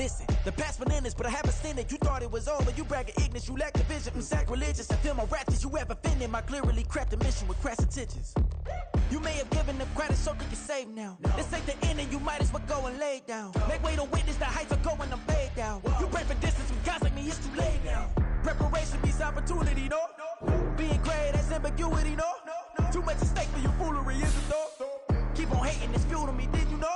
Listen, the past bananas, but I haven't seen it. You thought it was over, you bragging ignorance, you lack the vision. I'm sacrilegious, I feel my wrath as you ever offended. My clearly crafted mission with crass intentions. You may have given them credit so they can save now. This ain't the end and you might as well go and lay down. Make way to witness the heights of going, I'm fade down. You pray for distance with guys like me, it's too late now. Preparation means opportunity, no? Being great, that's ambiguity, no? Too much at stake for your foolery, is it though? Keep on hating, it's fuel to me, did you know?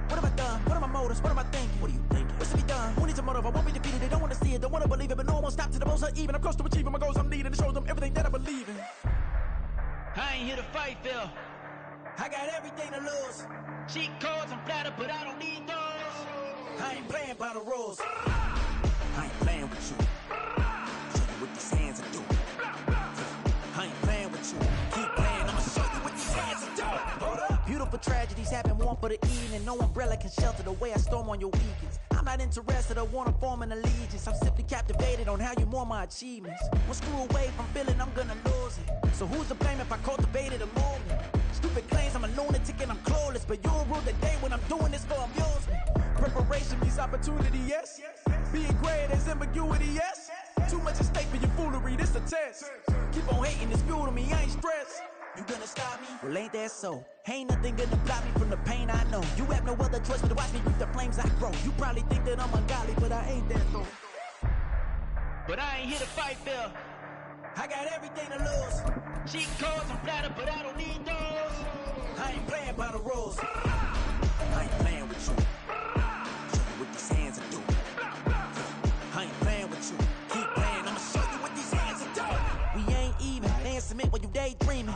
What have I done? What are my motives? What am I thinking? What are you thinking? What should be done? Who needs a motive? I won't be defeated. They don't want to see it, don't want to believe it, but no one won't stop to the most even. I'm close to achieving my goals I'm needing to show them everything that I believe in. I ain't here to fight, Phil. I got everything to lose. Cheat codes, I'm flattered, but I don't need those. I ain't playing by the rules. I ain't playing with you. Show you what these hands are doing. I ain't playing with you. Keep playing, I'ma show you what these hands are doing. Hold up. Beautiful tragedies happen, one for the evening. No umbrella can shelter the way I storm on your weekends. I'm not interested, I wanna form an allegiance. I'm simply captivated on how you more my achievements. One screw away from feeling I'm gonna lose it. So who's to blame if I cultivated a movement? Stupid claims I'm a lunatic and I'm clueless, but you'll rule the day when I'm doing this for amusement. Preparation means opportunity, yes. Being great is ambiguity, yes. Too much at stake for your foolery, this a test. Keep on hating, it's fuel to me, I ain't stressed. You gonna stop me? Well, ain't that so? Ain't nothing gonna block me from the pain I know. You have no other choice but to watch me reap the flames I grow. You probably think that I'm ungodly, but I ain't that though. But I ain't here to fight, Phil. I got everything to lose. Cheat codes, I'm flattered, but I don't need those. I ain't playing by the rules. I ain't playing with you. Show you what these hands are doing. I ain't playing with you. Keep playing, I'ma show you what these hands are doing. We ain't even. They ain't submit when you daydreaming.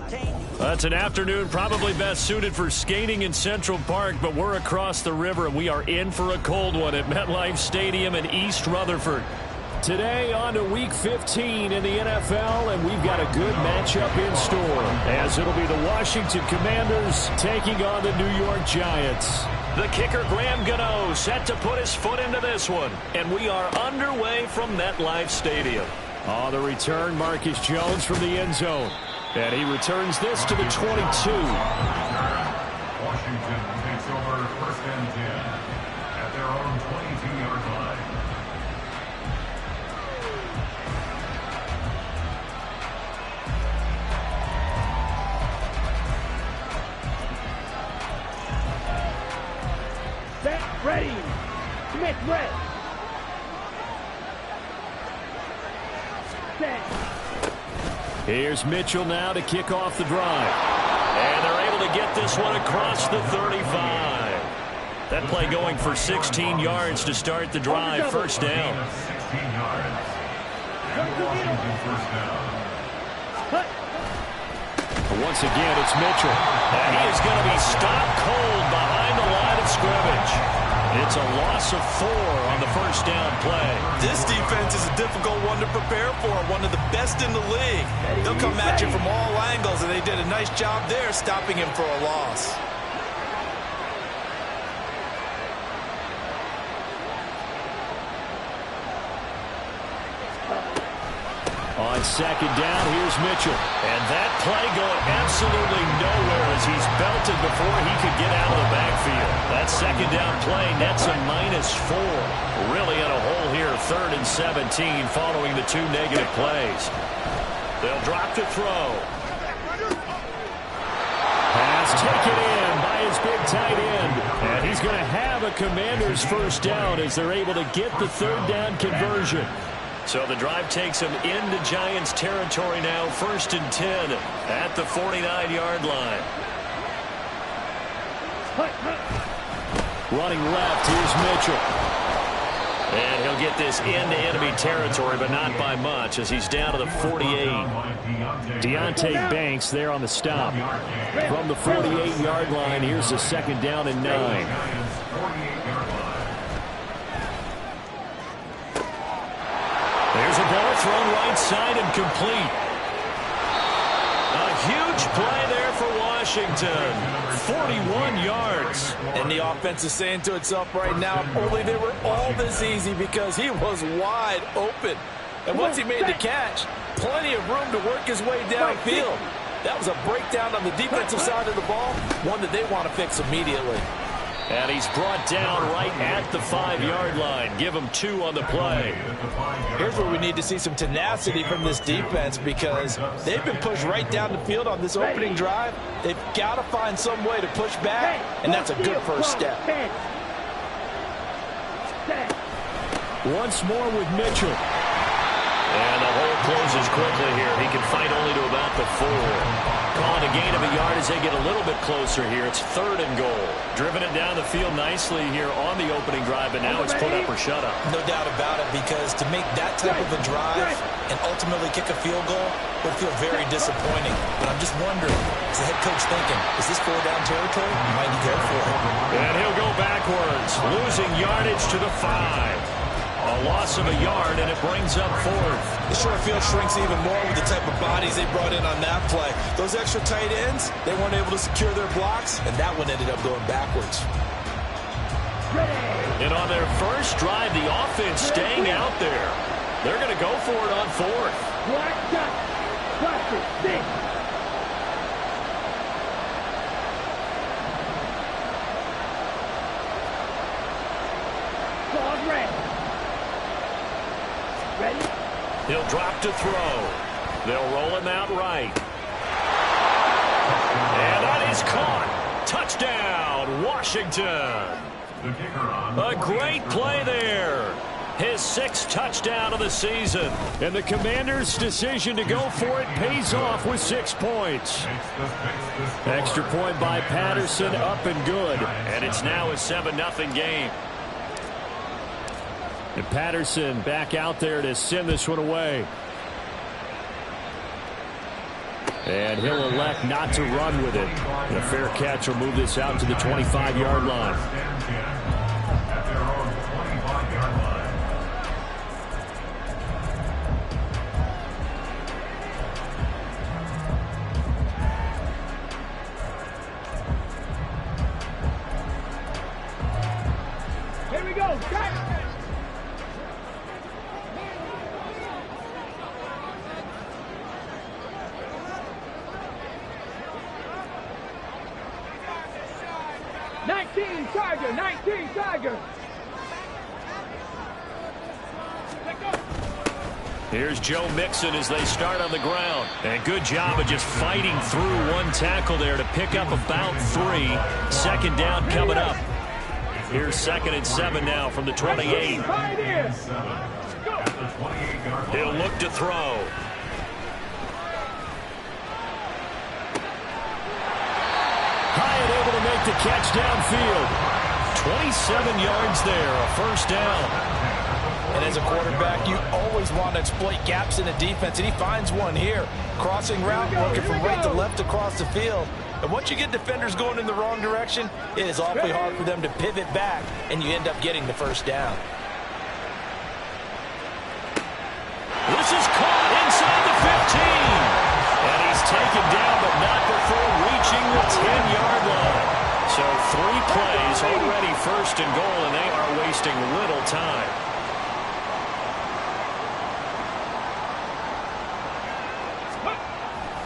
That's an afternoon probably best suited for skating in Central Park, but we're across the river and we are in for a cold one at MetLife Stadium in East Rutherford. Today on to Week 15 in the NFL, and we've got a good matchup in store, as it'll be the Washington Commanders taking on the New York Giants. The kicker, Graham Gano, set to put his foot into this one, and we are underway from MetLife Stadium. On the return, Marcus Jones from the end zone, and he returns this to the 22. Washington takes over first and 10 at their own 22-yard line. Set, ready. Smith, red. Set. Here's Mitchell now to kick off the drive. And they're able to get this one across the 35. That play going for 16 yards to start the drive. First down. 16 yards. And Washington first down. Once again, it's Mitchell. And he is going to be stopped cold behind the line of scrimmage. It's a loss of 4 on the first down play. This defense is a difficult one to prepare for, one of the best in the league. They'll come at you from all angles, and they did a nice job there stopping him for a loss. On second down, here's Mitchell. And that play going absolutely nowhere as he's belted before he could get out of the backfield. That second down play nets a -4. Really in a hole here, 3rd and 17 following the 2 negative plays. They'll drop to throw. Pass taken in by his big tight end. And he's going to have a Commander's first down as they're able to get the 3rd down conversion. So the drive takes him into Giants territory now, 1st and 10 at the 49-yard line. Running left, here's Mitchell. And he'll get this into enemy territory, but not by much as he's down to the 48. Deontay Banks there on the stop. From the 48-yard line, here's the 2nd down and 9. There's a ball thrown right side and complete. A huge play there for Washington. 41 yards. And the offense is saying to itself right now, only they were all this easy because he was wide open. And once he made the catch, plenty of room to work his way downfield. That was a breakdown on the defensive side of the ball, one that they want to fix immediately. And he's brought down right at the 5-yard line. Give him 2 on the play. Here's where we need to see some tenacity from this defense because they've been pushed right down the field on this opening drive. They've got to find some way to push back, and that's a good first step. Once more with Mitchell. And the hole closes quickly here. He can fight only to about the 4. Calling a gain of a yard as they get a little bit closer here. It's 3rd and goal. Driven it down the field nicely here on the opening drive, but now it's put up or shut up. No doubt about it, because to make that type of a drive and ultimately kick a field goal would feel very disappointing. But I'm just wondering, is the head coach thinking, is this 4-down territory? Might he go for it? And he'll go backwards, losing yardage to the 5. A loss of a yard, and it brings up 4th. The short field shrinks even more with the type of bodies they brought in on that play. Those extra tight ends, they weren't able to secure their blocks, and that one ended up going backwards. And on their first drive, the offense staying out there. They're going to go for it on 4th. He'll drop to throw. They'll roll him out right. And that is caught. Touchdown, Washington. A great play there. His 6th touchdown of the season. And the Commanders' decision to go for it pays off with 6 points. Extra point by Patterson, up and good. And it's now a 7-0 game. And Patterson back out there to send this one away. And he'll elect not to run with it. And a fair catch will move this out to the 25-yard line. At their own 25-yard line. Here we go. Cut. 19 Tiger, 19 Tiger. Here's Joe Mixon as they start on the ground. And good job of just fighting through one tackle there to pick up about 3. 2nd down coming up. Here's 2nd and 7 now from the 28. He'll look to throw. Hyatt able to make the catch downfield. 27 yards there, a 1st down. And as a quarterback, you always want to exploit gaps in the defense, and he finds one here. Crossing route, working from right to left across the field. And once you get defenders going in the wrong direction, it is awfully hard for them to pivot back, and you end up getting the 1st down. This is caught inside the 15. And he's taken down, but not before reaching the 10-yard line. So 3 plays, already 1st and goal, and they are wasting little time.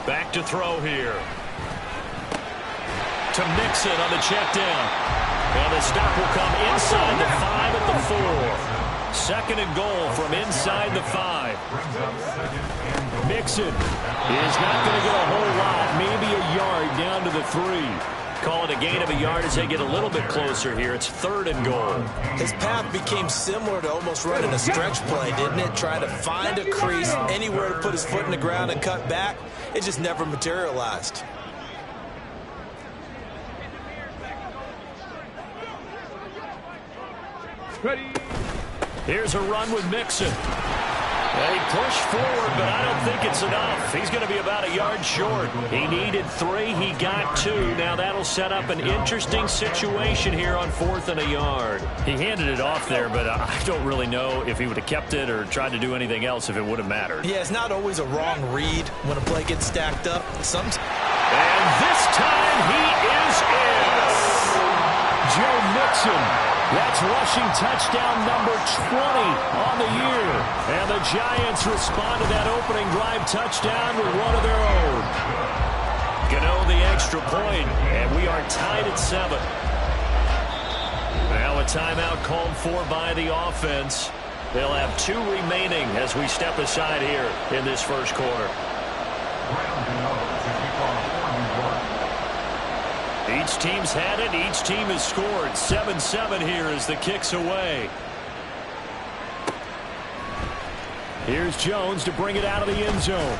Back to throw here. To Mixon on the check down. And the stop will come inside the 5 at the 4. 2nd and goal from inside the 5. Mixon is not going to get a whole lot, maybe a yard down to the 3. Call it a gain of a yard as they get a little bit closer here. It's 3rd and goal. His path became similar to almost running a stretch play, didn't it? Trying to find a crease, anywhere to put his foot in the ground and cut back. It just never materialized. Ready. Here's a run with Mixon. They push forward, but I don't think it's enough. He's going to be about a yard short. He needed 3. He got 2. Now that'll set up an interesting situation here on 4th and a yard. He handed it off there, but I don't really know if he would have kept it or tried to do anything else if it would have mattered. Yeah, it's not always a wrong read when a play gets stacked up. And this time he is in. Joe Mixon. That's rushing touchdown number 20 on the year. And the Giants respond to that opening drive touchdown with one of their own. Gano the extra point, and we are tied at 7. timeout called for by the offense. They'll have 2 remaining as we step aside here in this first quarter. Each team's had it. Each team has scored. 7-7 here as the kick's away. Here's Jones to bring it out of the end zone.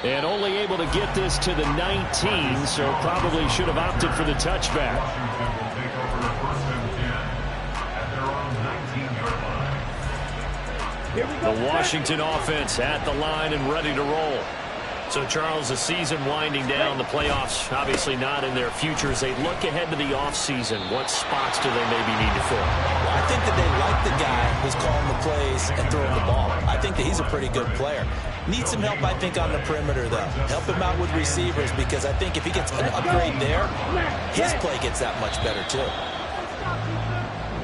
And only able to get this to the 19, so probably should have opted for the touchback. Washington will take over the 1st and 10 at their own 19-yard line. The Washington offense at the line and ready to roll. So, Charles, the season winding down, the playoffs obviously not in their future. As they look ahead to the offseason, what spots do they maybe need to fill? Well, I think that they like the guy who's calling the plays and throwing the ball. I think that he's a pretty good player. Needs some help, I think, on the perimeter, though. Help him out with receivers, because I think if he gets an upgrade there, his play gets that much better, too.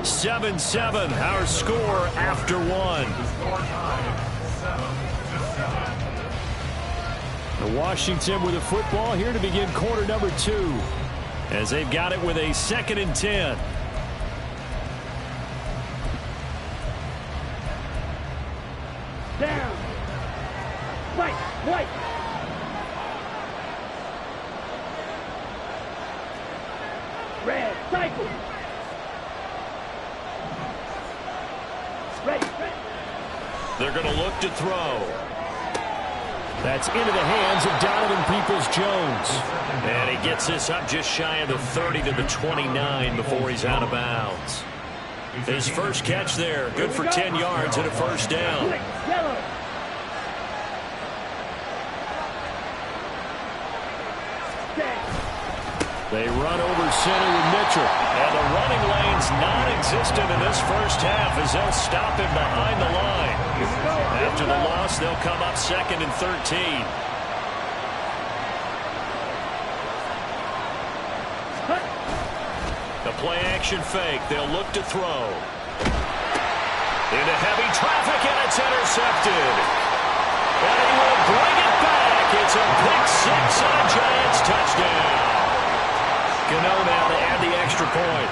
7-7, our score after 1. Washington with the football here to begin quarter number 2 as they've got it with a 2nd and 10. Down. Right. Red, cycle. Ready. They're going to look to throw. That's into the hands of Donovan Peoples-Jones. And he gets this up just shy of the 30 to the 29 before he's out of bounds. His first catch there, good for 10 yards and a first down. Yellow. They run over center with Mitchell. And the running lane's non-existent in this first half as they'll stop him behind the line. After the loss, they'll come up 2nd and 13. The play action fake. They'll look to throw. Into heavy traffic, and it's intercepted. And he will bring it back. It's a pick-6 and a Giants touchdown. Gano now to add the extra point.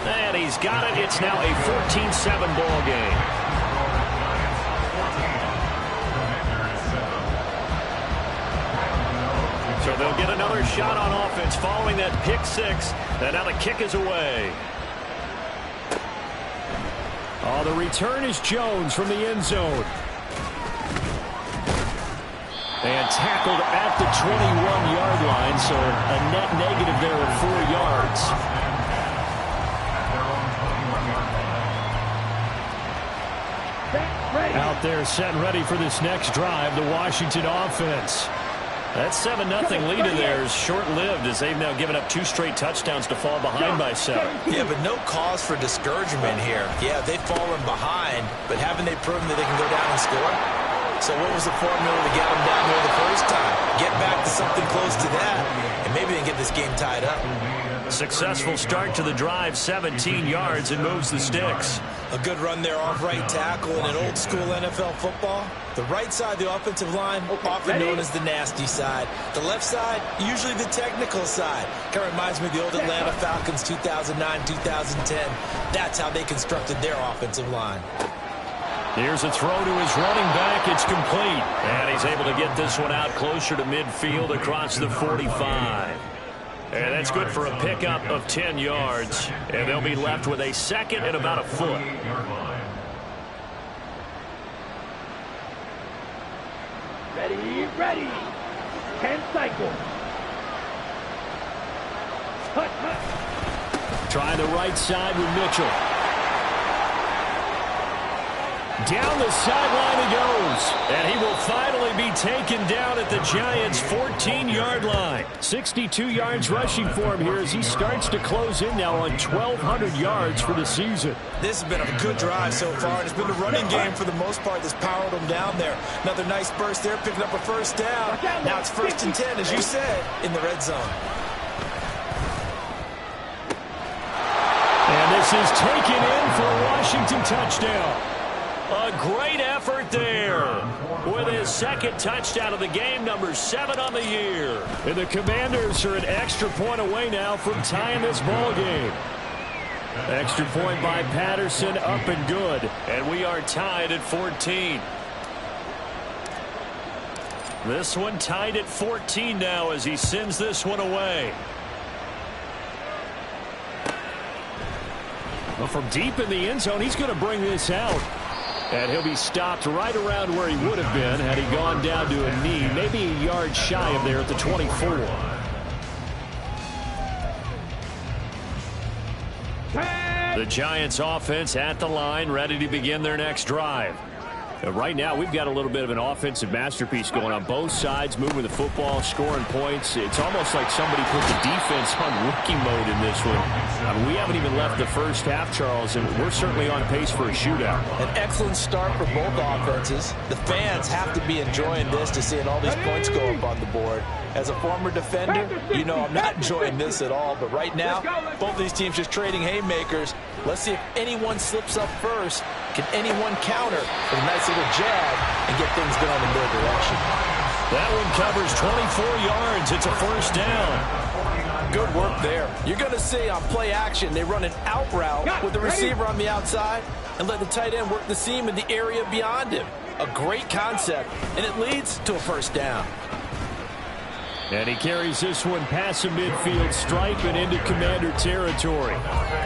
And he's got it. It's now a 14-7 ball game. So they'll get another shot on offense following that pick-6. And now the kick is away. Oh, the return is Jones from the end zone. And tackled at the 21-yard line, so a net negative there of 4 yards. Out there set and ready for this next drive, the Washington offense. That 7-0 lead of theirs short-lived as they've now given up 2 straight touchdowns to fall behind by 7. Yeah, but no cause for discouragement here. Yeah, they've fallen behind, but haven't they proven that they can go down and score? So what was the formula to get them down here the first time? Get back to something close to that, and maybe they can get this game tied up. Successful start to the drive, 17 yards, and moves the sticks. A good run there off right tackle in an old-school NFL football. The right side, the offensive line, often known as the nasty side. The left side, usually the technical side. Kind of reminds me of the old Atlanta Falcons 2009-2010. That's how they constructed their offensive line. Here's a throw to his running back. It's complete. And he's able to get this one out closer to midfield across the 45. And that's good for a pickup of 10 yards. And they'll be left with a 2nd and about a foot. Ready. 10 cycle. Try the right side with Mitchell. Down the sideline he goes. And he will finally be taken down at the Giants' 14-yard line. 62 yards rushing for him here as he starts to close in now on 1,200 yards for the season. This has been a good drive so far. It's been the running game for the most part that's powered them down there. Another nice burst there, picking up a first down. Now it's 1st and 10, as you said, in the red zone. And this is taken in for a Washington touchdown. A great effort there with his second touchdown of the game, number 7 on the year. And the Commanders are an extra point away now from tying this ball game. Extra point by Patterson, up and good. And we are tied at 14. This one tied at 14 now as he sends this one away. Well, from deep in the end zone, he's going to bring this out. And he'll be stopped right around where he would have been had he gone down to a knee, maybe a yard shy of there at the 24. The Giants offense at the line, ready to begin their next drive. Right now, we've got a little bit of an offensive masterpiece going on both sides, moving the football, scoring points. It's almost like somebody put the defense on rookie mode in this one. I mean, we haven't even left the first half, Charles, and we're certainly on pace for a shootout. An excellent start for both offenses. The fans have to be enjoying this to seeing all these points go up on the board. As a former defender, you know I'm not enjoying this at all, but right now, both these teams just trading haymakers. Let's see if anyone slips up first. Can anyone counter with a nice little jab and get things going in their direction? That one covers 24 yards. It's a first down. Good work there. You're going to see on play action, they run an out route with the receiver on the outside and let the tight end work the seam in the area beyond him. A great concept, and it leads to a first down. And he carries this one past the midfield stripe and into Commander territory.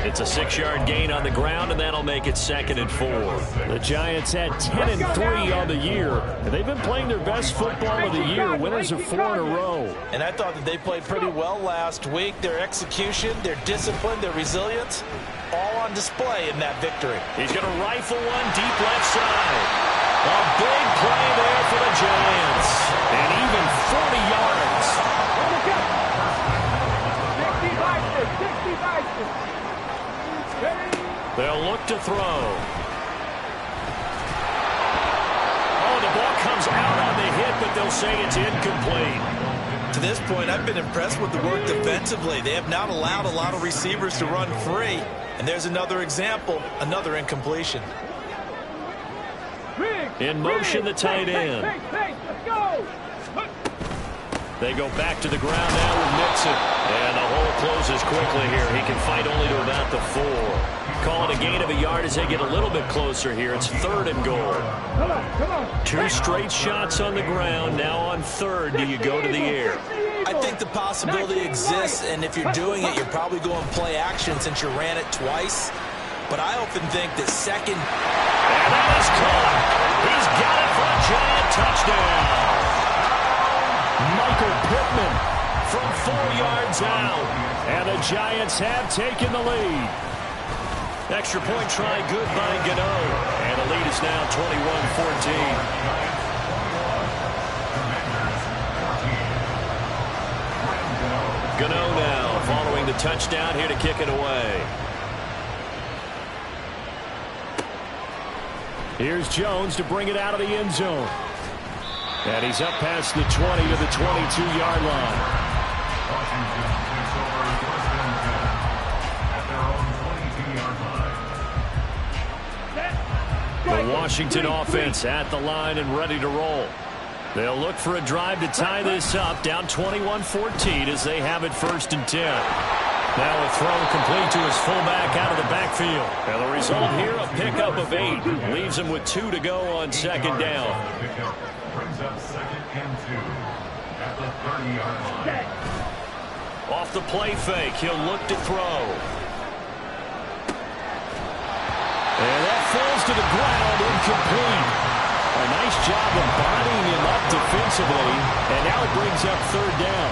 It's a 6-yard gain on the ground, and that'll make it 2nd and 4. The Giants had 10-3 on the year, and they've been playing their best football of the year, winners of 4 in a row. And I thought that they played pretty well last week. Their execution, their discipline, their resilience, all on display in that victory. He's going to rifle one deep left side. A big play there for the Giants. And even 40 yards. They'll look to throw. Oh, the ball comes out on the hit, but they'll say it's incomplete. To this point, I've been impressed with the work defensively. They have not allowed a lot of receivers to run free. And there's another example, another incompletion. In motion, the tight end. They go back to the ground now with Mixon. And the hole closes quickly here. He can fight only to about the 4. Call it a gain of a yard as they get a little bit closer here. It's 3rd and goal. 2 straight shots on the ground. Now on 3rd, do you go to the air? I think the possibility exists, and if you're doing it, you're probably going play action since you ran it twice. But I often think that 2nd... And that is caught. He's got it for a Giant touchdown. Michael Pittman from 4 yards out. And the Giants have taken the lead. Extra point try good by Gano. And the lead is now 21-14. Gano now following the touchdown here to kick it away. Here's Jones to bring it out of the end zone. And he's up past the 20 to the 22-yard line. Washington takes over 1st and 10 at their own 22-yard line. The Washington offense at the line and ready to roll. They'll look for a drive to tie this up, down 21-14 as they have it 1st and 10. Now a throw complete to his fullback out of the backfield. And the result here, a pickup of 8. Leaves him with 2 to go on 2nd down. Brings up 2nd and 2 at the 30-yard line. Off the play fake, he'll look to throw. And that falls to the ground, incomplete. A nice job of bodying him up defensively. And now it brings up 3rd down.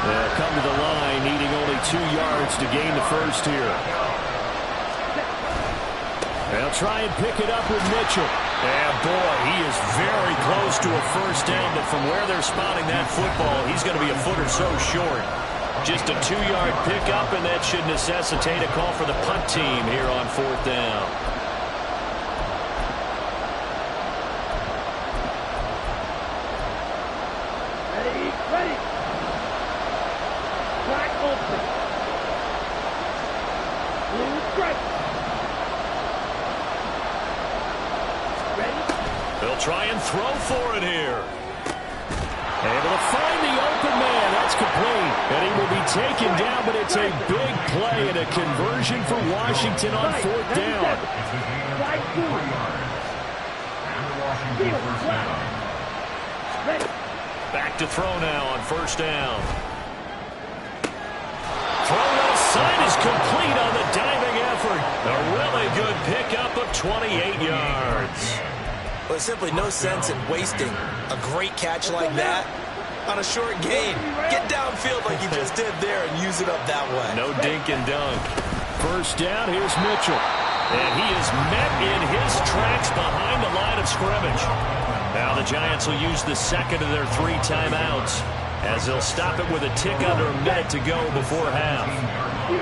They'll come to the line, needing only 2 yards to gain the first here. They'll try and pick it up with Mitchell. And boy, he is very close to a first down, but from where they're spotting that football, he's going to be a foot or so short. Just a 2-yard pickup, and that should necessitate a call for the punt team here on 4th down. They'll try and throw for it here. Able to find the open man. That's complete. And he will be taken down, but it's a big play and a conversion for Washington on 4th down. Back to throw now on 1st down. Throw left side is complete on the diving effort. A really good pickup of 28 yards. Well, there's simply no sense in wasting a great catch like that on a short gain. Get downfield like you just did there and use it up that way. No dink and dunk. 1st down, here's Mitchell. And he is met in his tracks behind the line of scrimmage. Now the Giants will use the second of their 3 timeouts as they'll stop it with a tick under a minute to go before half.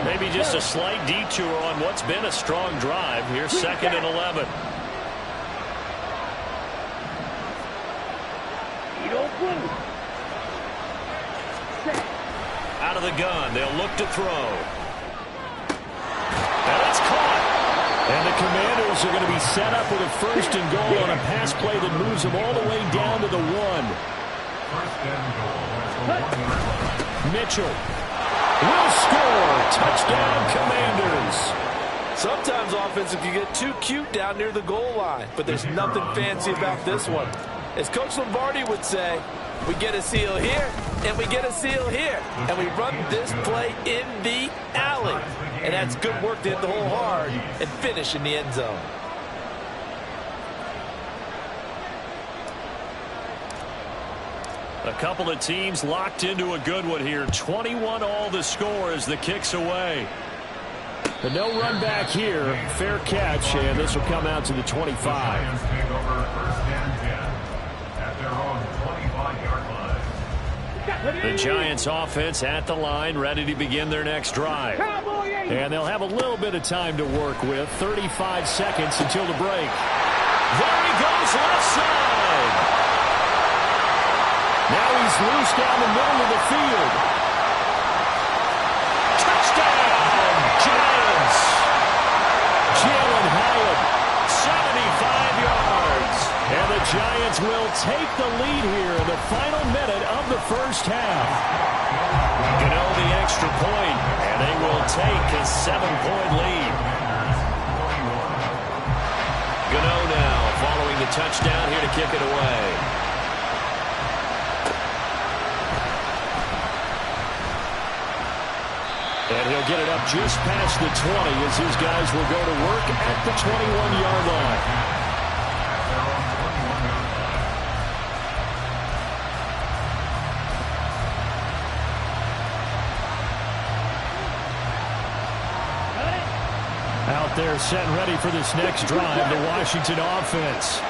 Maybe just a slight detour on what's been a strong drive. Here's 2nd and 11. Out of the gun, they'll look to throw. And it's caught. And the Commanders are going to be set up with a 1st and goal on a pass play that moves them all the way down to the 1. 1st and goal. Mitchell will score. Touchdown, Commanders. Sometimes offensive can get too cute down near the goal line, but there's nothing fancy about this one. As Coach Lombardi would say, we get a seal here, and we get a seal here, and we run this play in the alley. And that's good work to hit the hole hard and finish in the end zone. A couple of teams locked into a good one here. 21 all the score as the kick's away. But no run back here. Fair catch, and this will come out to the 25. Giants take over 1st and 10 at their own 25-yard line. The Giants offense at the line, ready to begin their next drive. And they'll have a little bit of time to work with. 35 seconds until the break. There he goes, left side. Now he's loose down the middle of the field. Touchdown, Giants. Jalen Hyatt, 75 yards. And the Giants will take the lead here in the final minute of the 1st half. Gano the extra point, and they will take a 7-point lead. Gano now following the touchdown here to kick it away. And he'll get it up just past the 20 as his guys will go to work at the 21-yard line. Out there set and ready for this next drive, the Washington offense.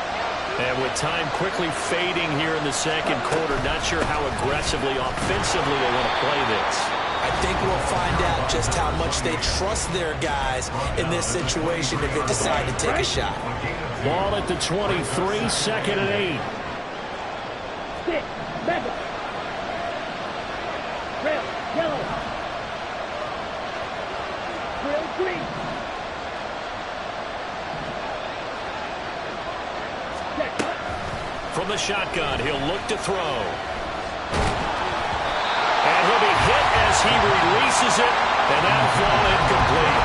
And with time quickly fading here in the 2nd quarter, not sure how aggressively, offensively they want to play this. I think we'll find out just how much they trust their guys in this situation if they decide to take a shot. Ball at the 23, 2nd and 8. 6, Mega. Red, yellow. Grill, green. From the shotgun, he'll look to throw. And he'll be hit as he releases it, and that'll fall incomplete.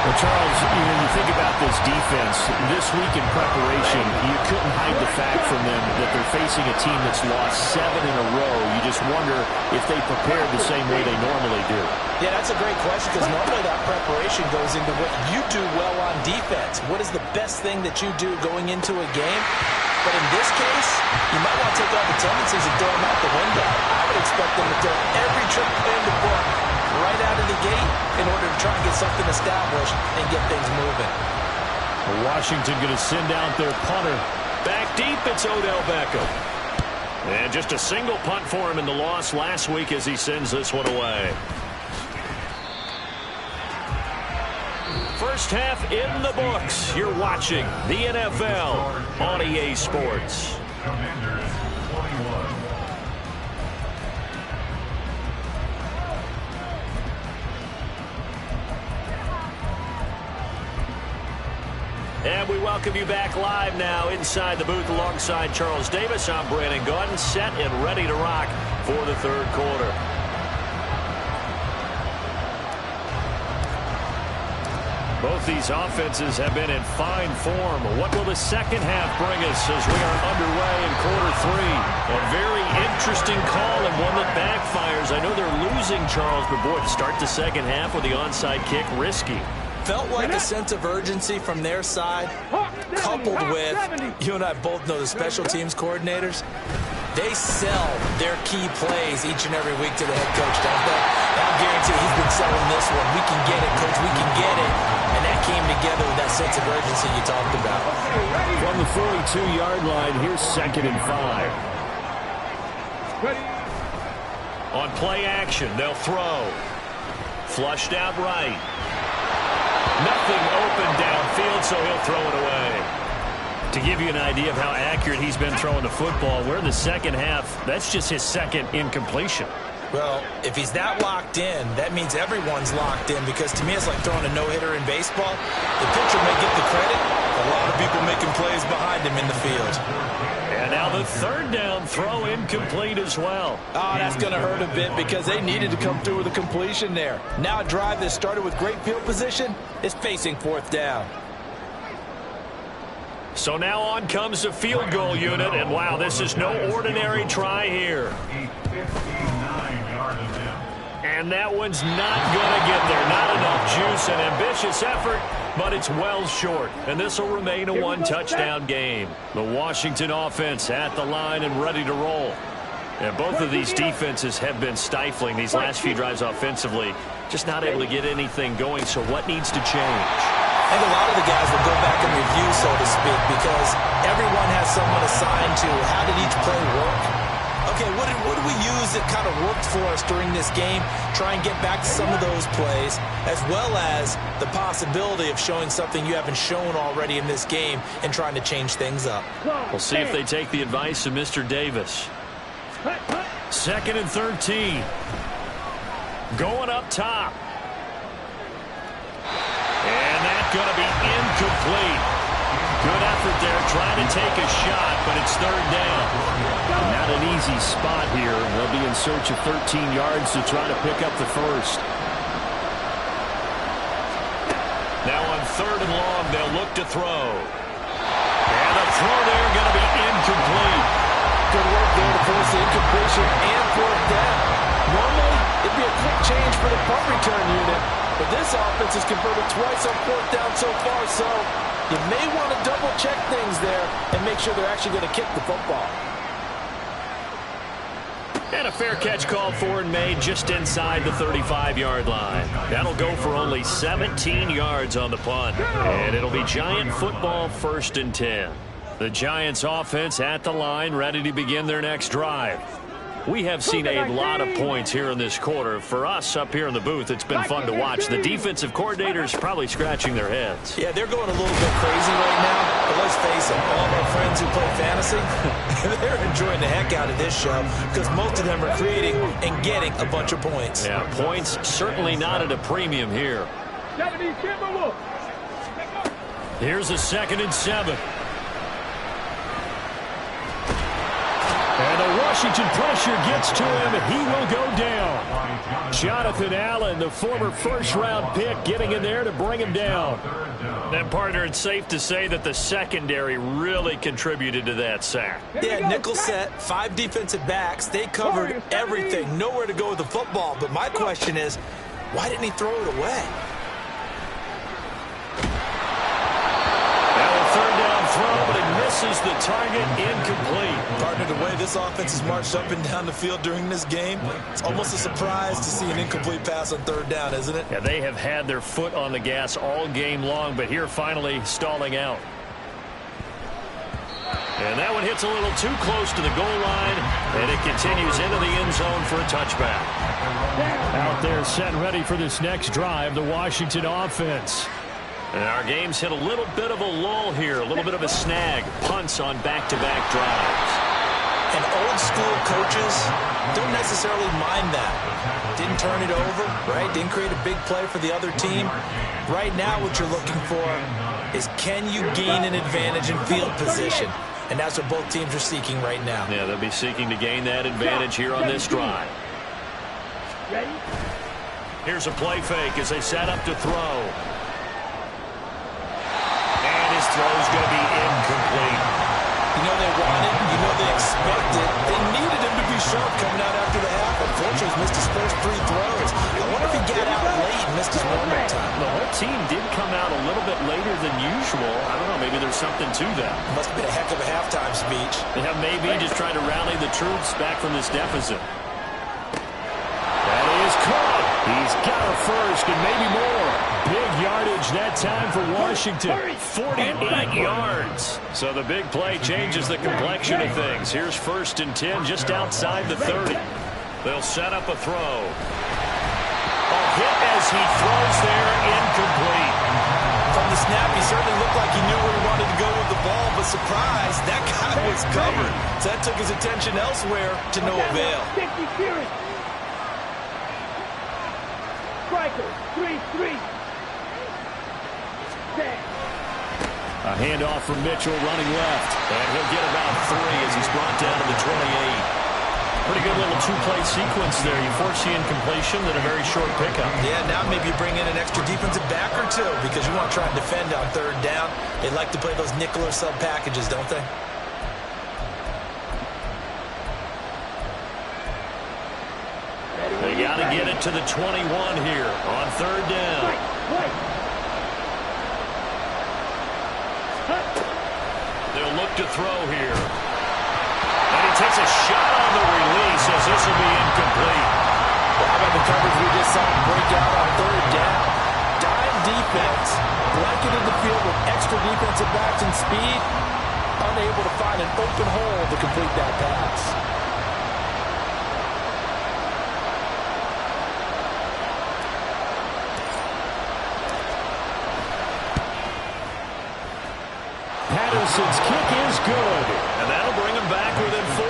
Well, Charles, you think about this defense. This week in preparation, you couldn't hide the fact from them that they're facing a team that's lost 7 in a row. You just wonder if they prepared the same way they normally do. Yeah, that's a great question because normally that preparation goes into what you do well on defense. What is the best thing that you do going into a game? But in this case, you might want to take all the tendencies and throw them out the window. I would expect them to throw every trick in the book right out of the gate in order to try and get something established and get things moving. Washington going to send out their punter. Back deep, it's Odell Beckham. And just a single punt for him in the loss last week as he sends this one away. First half in the books. You're watching the NFL on EA Sports. Commanders 21. And we welcome you back live now inside the booth alongside Charles Davis. I'm Brandon Gaudin, set and ready to rock for the third quarter. Both these offenses have been in fine form. What will the second half bring us as we are underway in quarter three? A very interesting call and one that backfires. I know they're losing, Charles, but boy, to start the second half with the onside kick, risky. Felt like a sense of urgency from their side, coupled with, you and I both know the special teams coordinators, they sell their key plays each and every week to the head coach, don't they? I guarantee he's been selling this one. We can get it, coach, we can get it. And that came together with that sense of urgency you talked about. From the 42-yard line, here's 2nd and 5. On play action, they'll throw. Flushed out right. Nothing open downfield, so he'll throw it away. To give you an idea of how accurate he's been throwing the football, we're in the second half. That's just his second incompletion. Well, if he's that locked in, that means everyone's locked in, because to me it's like throwing a no-hitter in baseball. The pitcher may get the credit, a lot of people making plays behind him in the field. And now the third down throw incomplete as well. Oh, that's going to hurt a bit because they needed to come through with a completion there. Now a drive that started with great field position is facing 4th down. So now on comes the field goal unit, and wow, this is no ordinary try here. And that one's not going to get there. Not enough juice, an ambitious effort, but it's well short. And this will remain a one-touchdown game. The Washington offense at the line and ready to roll. And both of these defenses have been stifling these last few drives offensively. Just not able to get anything going, so what needs to change? I think a lot of the guys will go back and review, so to speak, because everyone has someone assigned to how did each play work. Okay, what do we use that kind of worked for us during this game? Try and get back to some of those plays, as well as the possibility of showing something you haven't shown already in this game and trying to change things up. We'll see if they take the advice of Mr. Davis. 2nd and 13. Going up top. And that's going to be incomplete. Good effort there, trying to take a shot, but it's 3rd down. Not an easy spot here. They'll be in search of 13 yards to try to pick up the first. Now on 3rd and long, they'll look to throw. And the throw there going to be incomplete. Good work there to force the incompletion and 4th down. Normally, it'd be a quick change for the punt return unit, but this offense has converted twice on 4th down so far, so you may want to double-check things there and make sure they're actually going to kick the football. And a fair catch called for and made just inside the 35-yard line. That'll go for only 17 yards on the punt. And it'll be Giant football, 1st and 10. The Giants offense at the line, ready to begin their next drive. We have seen a lot of points here in this quarter. For us up here in the booth, it's been fun to watch. The defensive coordinators probably scratching their heads. Yeah, they're going a little bit crazy right now. But let's face it, all of our friends who play fantasy, they're enjoying the heck out of this show because most of them are creating and getting a bunch of points. Yeah, points certainly not at a premium here. Here's a 2nd and 7. And the Washington pressure gets to him, and he will go down. Jonathan Allen, the former first-round pick, getting in there to bring him down. And, partner, it's safe to say that the secondary really contributed to that sack. Yeah, nickel set, 5 defensive backs. They covered everything, nowhere to go with the football. But my question is, why didn't he throw it away? Throw, but he misses the target, incomplete. Partner, the way this offense has marched up and down the field during this game, it's almost a surprise to see an incomplete pass on 3rd down, isn't it? Yeah, they have had their foot on the gas all game long, but here finally stalling out. And that one hits a little too close to the goal line, and it continues into the end zone for a touchback. Out there set ready for this next drive, the Washington offense. And our game's hit a little bit of a lull here, a little bit of a snag. Punts on back-to-back drives. And old-school coaches don't necessarily mind that. Didn't turn it over, right? Didn't create a big play for the other team. Right now what you're looking for is can you gain an advantage in field position? And that's what both teams are seeking right now. Yeah, they'll be seeking to gain that advantage here on this drive. Ready? Here's a play fake as they set up to throw. And his throw's going to be incomplete. You know they wanted, you know they expected. They needed him to be sharp coming out after the half. Unfortunately, he's missed his first 3 throws. I wonder if he got out late and missed his warm-up time. The whole team did come out a little bit later than usual. I don't know, maybe there's something to that. Must have been a heck of a halftime speech. Yeah, maybe just trying to rally the troops back from this deficit. That is caught. He's got a first and maybe more. Big yardage that time for Washington. 48 yards. So the big play changes the complexion of things. Here's 1st and 10 just outside the 30. They'll set up a throw. A hit as he throws there, incomplete. From the snap, he certainly looked like he knew where he wanted to go with the ball, but surprise, that guy was covered. So that took his attention elsewhere to no avail. 50 series. Striker, 3-3. A handoff from Mitchell running left. And he'll get about 3 as he's brought down to the 28. Pretty good little 2-play sequence there. You force the incompletion, then a very short pickup. Yeah, now maybe you bring in an extra defensive back or 2 because you want to try and defend on 3rd down. They like to play those nickel or sub packages, don't they? They got to get it to the 21 here on 3rd down. They'll look to throw here. And he takes a shot on the release as this will be incomplete. Well, how about the coverage we just saw break out on 3rd down? Dime defense, blanketed the field with extra defensive backs and speed, unable to find an open hole to complete that pass. Patterson's kick is good, and that'll bring him back within 4.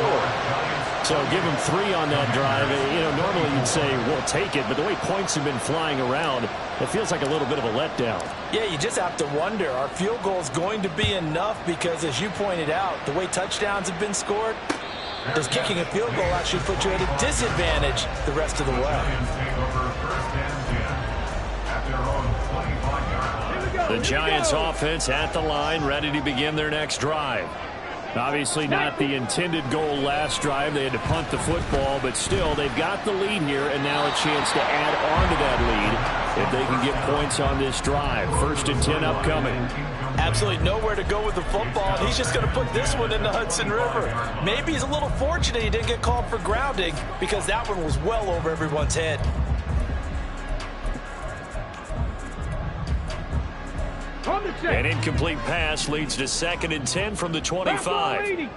So give him 3 on that drive. You know, normally you'd say, we'll take it, but the way points have been flying around, it feels like a little bit of a letdown. Yeah, you just have to wonder, are field goals going to be enough? Because as you pointed out, the way touchdowns have been scored, does kicking a field goal actually put you at a disadvantage the rest of the way? The Giants offense at the line, ready to begin their next drive. Obviously not the intended goal last drive. They had to punt the football, but still, they've got the lead here, and now a chance to add on to that lead if they can get points on this drive. 1st and 10 upcoming. Absolutely nowhere to go with the football. He's just going to put this one in the Hudson River. Maybe he's a little fortunate he didn't get called for grounding because that one was well over everyone's head. An incomplete pass leads to 2nd and 10 from the 25.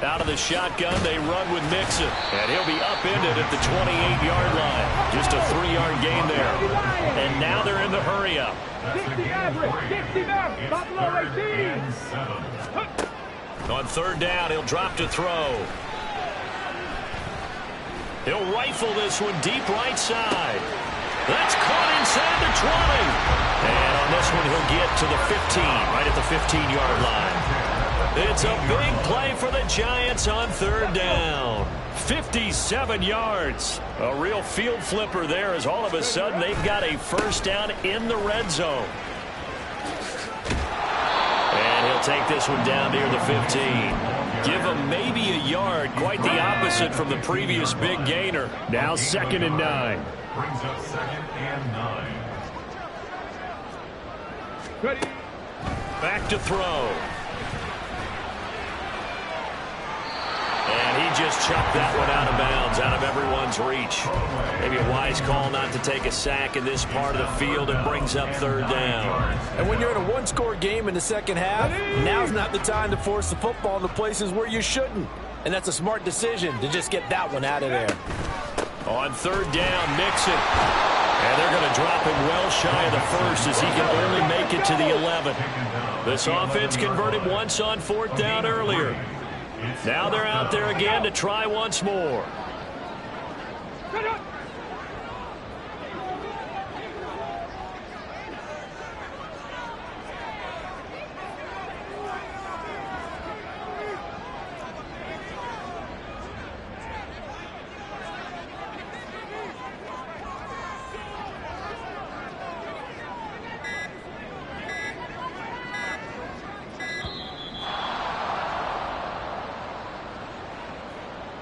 Out of the shotgun, they run with Mixon. And he'll be upended at the 28-yard line. Just a 3-yard gain there. And now they're in the hurry-up. 60 average, 60 average, Buffalo 18. On 3rd down, he'll drop to throw. He'll rifle this one deep right side. That's caught inside the 20. And on this one, he'll get to the 15, right at the 15-yard line. It's a big play for the Giants on 3rd down. 57 yards. A real field flipper there as all of a sudden they've got a 1st down in the red zone. And he'll take this one down near the 15. Give him maybe a yard. Quite the opposite from the previous big gainer. Now 2nd and 9. Brings up 2nd and 9. Ready. Back to throw. And he just chucked that one out of bounds, out of everyone's reach. Maybe a wise call not to take a sack in this part of the field. It brings up 3rd down. And when you're in a 1-score game in the 2nd half, now's not the time to force the football in the places where you shouldn't. And that's a smart decision to just get that one out of there. On 3rd down, Mixon. And they're going to drop him well shy of the 1st as he can only make it to the 11. This offense converted once on 4th down earlier. Now they're out there again to try once more.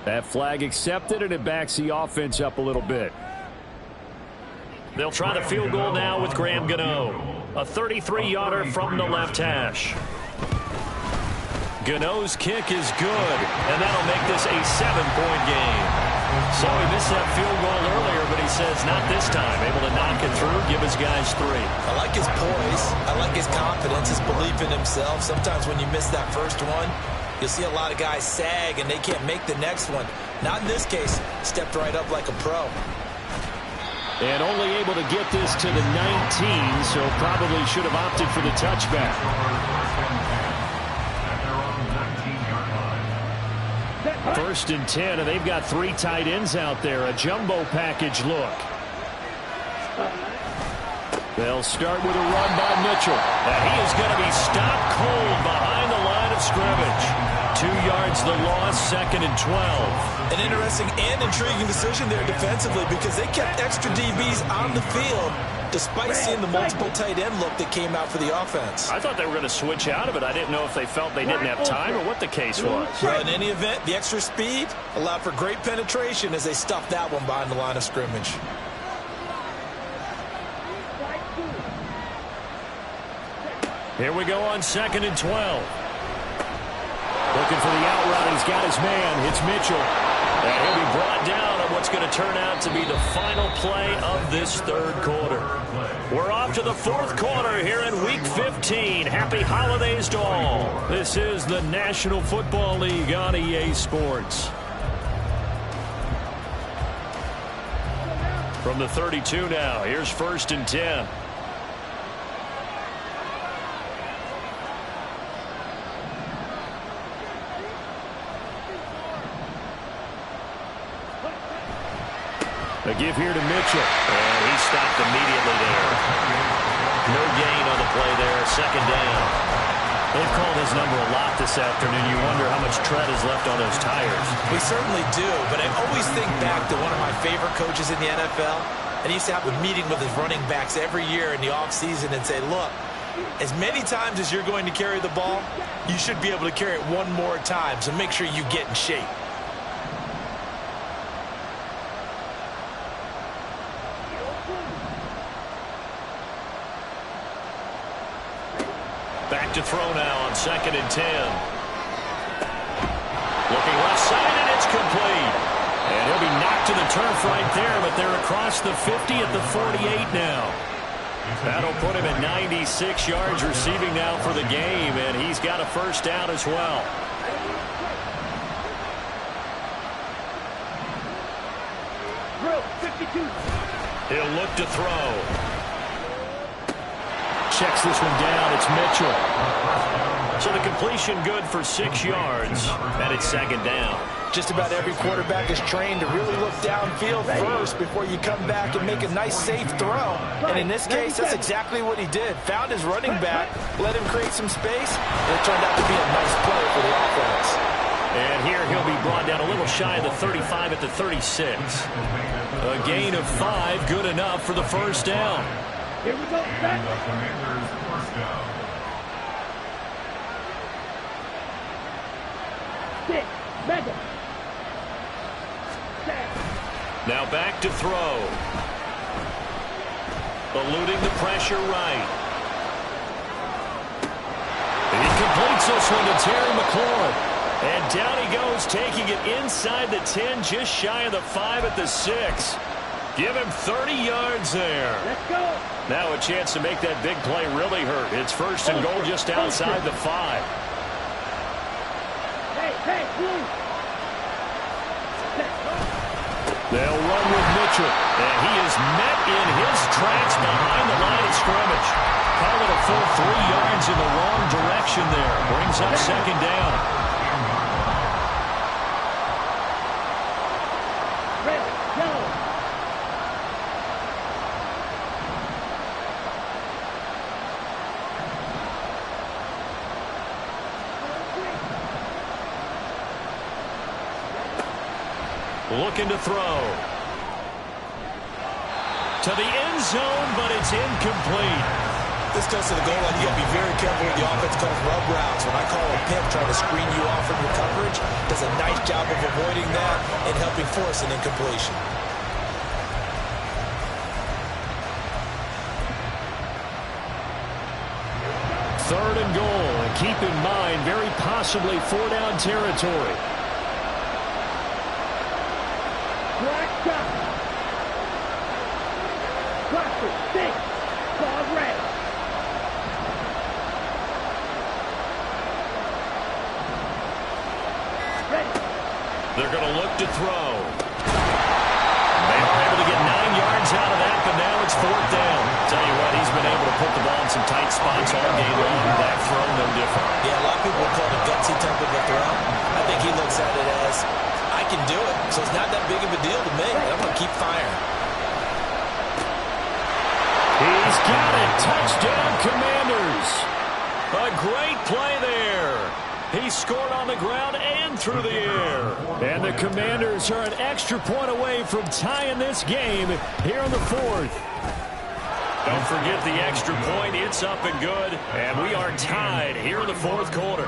That flag accepted, and it backs the offense up a little bit. They'll try the field goal now with Graham Gano. A 33-yarder from the left hash. Gano's kick is good, and that'll make this a 7-point game. So he missed that field goal earlier, but he says not this time. Able to knock it through, give his guys 3. I like his poise. I like his confidence, his belief in himself. Sometimes when you miss that first one, you'll see a lot of guys sag, and they can't make the next one. Not in this case. Stepped right up like a pro. And only able to get this to the 19, so probably should have opted for the touchback. First and 10, and they've got 3 tight ends out there. A jumbo package look. They'll start with a run by Mitchell. And he is going to be stopped cold behind the line of scrimmage. 2 yards the loss, 2nd and 12. An interesting and intriguing decision there defensively because they kept extra DBs on the field despite seeing the multiple tight end look that came out for the offense. I thought they were going to switch out of it. I didn't know if they felt they didn't have time or what the case was. Well, in any event, the extra speed allowed for great penetration as they stuffed that one behind the line of scrimmage. Here we go on 2nd and 12. Looking for the out route. He's got his man. It's Mitchell. And he'll be brought down on what's going to turn out to be the final play of this 3rd quarter. We're off to the 4th quarter here in Week 15. Happy holidays to all. This is the National Football League on EA Sports. From the 32 now, here's 1st and 10. A give here to Mitchell. And he stopped immediately there. No gain on the play there. 2nd down. They've called his number a lot this afternoon. You wonder how much tread is left on those tires. We certainly do, but I always think back to one of my favorite coaches in the NFL. And he used to have a meeting with his running backs every year in the offseason and say, look, as many times as you're going to carry the ball, you should be able to carry it one more time, so make sure you get in shape. Back to throw now on 2nd and 10. Looking left side, and it's complete. And he'll be knocked to the turf right there, but they're across the 50 at the 48 now. That'll put him at 96 yards receiving now for the game, and he's got a 1st down as well. Drill 52. He'll look to throw. Checks this one down. It's Mitchell. So the completion good for 6 yards, and it's 2nd down. Just about every quarterback is trained to really look downfield first before you come back and make a nice, safe throw. And in this case, that's exactly what he did. Found his running back, let him create some space, and it turned out to be a nice play for the offense. And here he'll be brought down a little shy of the 35 at the 36. A gain of 5, good enough for the 1st down. Here we go. Back. Six. Mega. Now back to throw. Eluding the pressure right. And he completes this one to Terry McLaurin. And down he goes, taking it inside the 10, just shy of the 5 at the 6. Give him 30 yards there. Let's go. Now a chance to make that big play really hurt. It's 1st and goal just outside the 5. Hey, blue. They'll run with Mitchell. And he is met in his tracks behind the line of scrimmage. Call it a full 3 yards in the wrong direction there. Brings up 2nd down. Red, yellow. Looking to throw. To the end zone, but it's incomplete. this close to the goal line, you got to be very careful with the offense calls rub routes. When I call a pick, trying to screen you off from your coverage, does a nice job of avoiding that and helping force an incompletion. Third and goal, and keep in mind, very possibly 4-down territory. Black shot. Cluster, 6. Dog red. Ready. They're going to look to throw. They were able to get 9 yards out of that, but now it's 4th down. Tell you what, he's been able to put the ball in some tight spots all game long. That throw, no different. Yeah, a lot of people will call it a gutsy type of a throw. I think he looks at it as, I can do it, so it's not that big of a deal to me. I'm going to keep firing. He's got it. Touchdown, Commanders. A great play there. He scored on the ground and through the air. And the Commanders are an extra point away from tying this game here in the 4th. Don't forget the extra point. It's up and good. And we are tied here in the 4th quarter.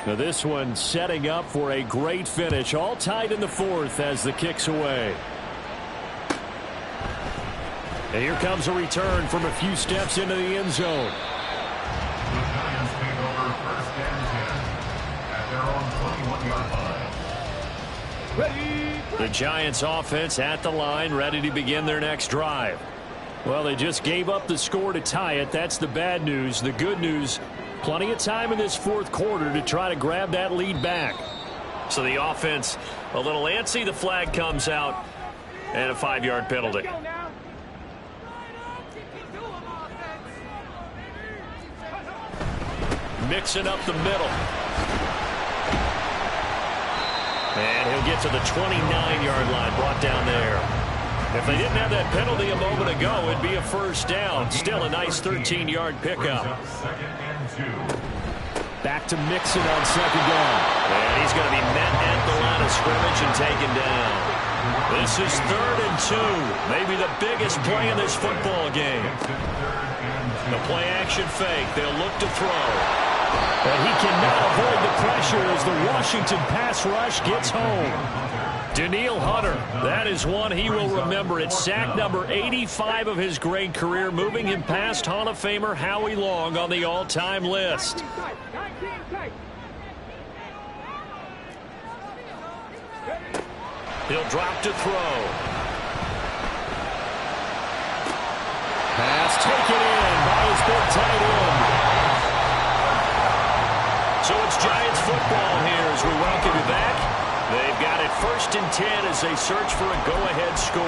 Now this one setting up for a great finish. All tied in the 4th as the kick's away. And here comes a return from a few steps into the end zone. The Giants take over 1st and 10 at their own 21-yard line. Ready. The Giants offense at the line, ready to begin their next drive. Well, they just gave up the score to tie it. That's the bad news. The good news, plenty of time in this 4th quarter to try to grab that lead back. So the offense a little antsy. The flag comes out and a 5-yard penalty. Mixing up the middle. And he'll get to the 29-yard line, brought down there. If they didn't have that penalty a moment ago, it'd be a 1st down. Still a nice 13-yard pickup. Back to Mixon on 2nd down. And he's going to be met at the line of scrimmage and taken down. This is 3rd and 2. Maybe the biggest play in this football game. The play-action fake. They'll look to throw. But he cannot avoid the pressure as the Washington pass rush gets home. Danielle Hunter, that is one he will remember. It's sack number 85 of his great career, moving him past Hall of Famer Howie Long on the all-time list. He'll drop to throw. Pass taken in by his big tight end. So it's Giants football here as we welcome you back. They've got it 1st and 10 as they search for a go-ahead score.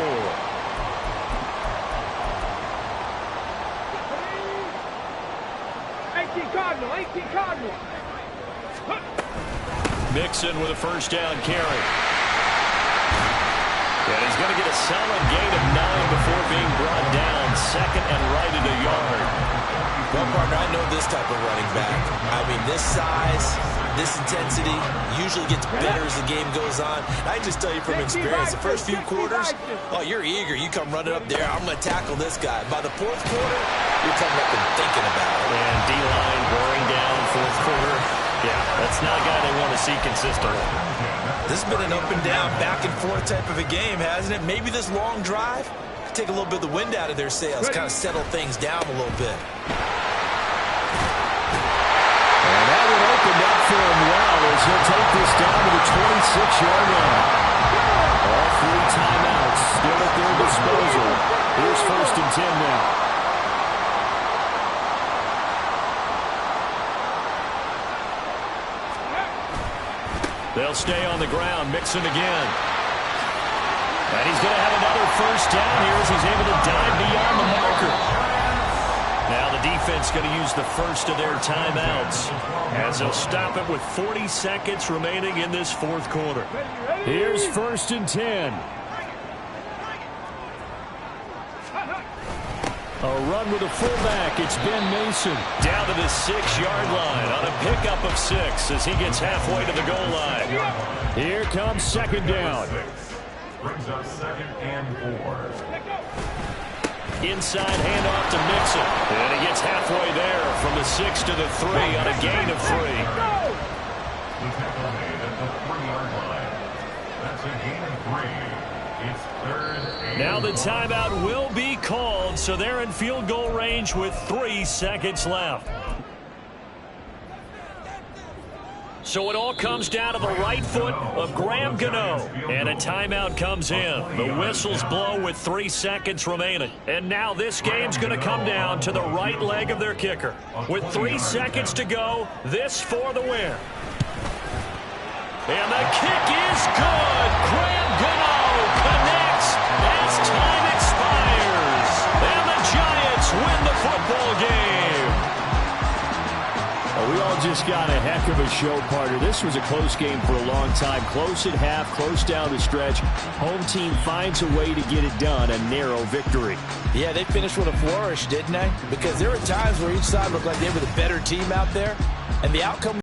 18 Cardinal. Mixon with a 1st down carry. And he's going to get a solid gain of 9 before being brought down. 2nd and right at a yard. Well, partner, I know this type of running back. I mean, this size, this intensity usually gets better as the game goes on. I just tell you from experience, the first few quarters, oh, you're eager. You come running up there, I'm going to tackle this guy. By the 4th quarter, you're coming up and thinking about it. And D-line wearing down 4th quarter. Yeah, that's not a guy they want to see consistently. This has been an up and down, back and forth type of a game, hasn't it? Maybe this long drive could take a little bit of the wind out of their sails, kind of settle things down a little bit. And that one opened up for him well as he'll take this down to the 26-yard line. All 3 timeouts still at their disposal. Here's 1st and 10 now. They'll stay on the ground. Mixon again. And he's going to have another 1st down here as he's able to dive beyond the marker. Now the defense going to use the first of their timeouts as they'll stop it with 40 seconds remaining in this 4th quarter. Here's 1st and 10. A run with a fullback. It's Ben Mason. Down to the 6-yard line on a pickup of 6 as he gets halfway to the goal line. Here comes second down. Brings up 2nd and 4. Inside handoff to Mixon. And he gets halfway there from the 6 to the 3 on a gain of 3. The tackle made at the 3-yard line. That's a gain of 3. It's 3rd and Now the 1. timeout will be called, so they're in field goal range with 3 seconds left. So it all comes down to the right foot of Graham Gano. And a timeout comes in. The whistles blow with 3 seconds remaining. And now this game's going to come down to the right leg of their kicker. With 3 seconds to go, this for the win. And the kick is good. Graham Gano connects as time expires. And the Giants win the football game. We all just got a heck of a show, partner. This was a close game for a long time. Close at half, close down the stretch. Home team finds a way to get it done. A narrow victory. Yeah, they finished with a flourish, didn't they? Because there were times where each side looked like they were the better team out there, and the outcome